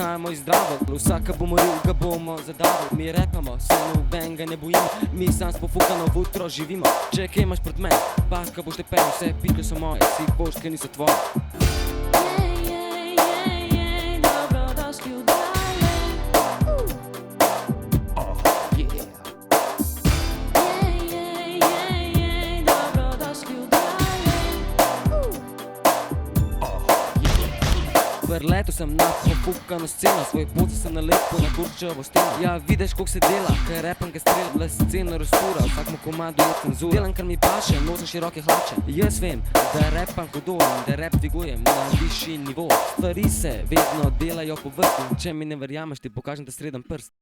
prihajamo iz zdravo, vsaka bo moril, ga bomo zadavili. Mi repamo, se noben ga ne bojimo, mi sam spofukano v utro živimo. Če kaj imaš proti meni, pa ka boš te pel, vse pitke so moje, si boš, ker niso tvoje. Leto sem na pofukano sceno, svoj poce sem nalepil na kurčevo steno. Ja, vidiš, koliko se dela, ker repam, ker strelj, le sceno rastura, vsakmu komadu je cenzura. Delam, kar mi paše, nosim široke hlače. Jaz vem, da repam hudo in da rep dvigujem na višji nivo. Stvari se vedno delajo po vrsti, če mi ne verjameš, ti pokažem, da sredam prst.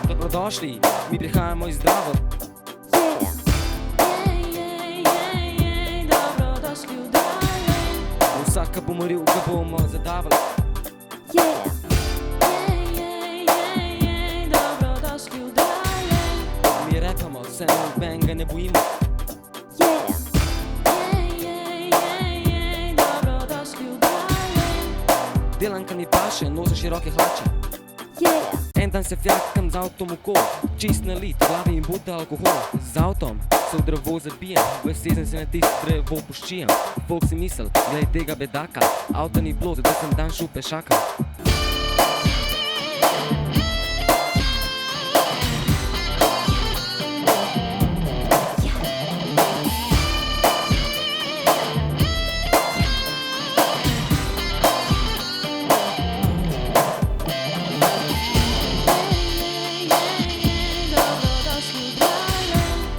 Dobrodošli, mi prihajamo iz zdravo. Vsaka bo moril, ga bomo zadavili. Mi repamo, se noben ga ne bojimo. Delam, kar mi paše, nosim široke hlače. En dan se fjakam z avtom v kol, čist nalit, v glavi in buta alkohol. Z avtom se v drevo zabijem, v sezen se na tisto drevo puščijem. Folk si misel, glej tega bedaka, avto ni bilo, zato sem dan šel pešaka.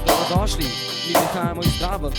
Dobrodošli, mi prihajamo iz zdravo.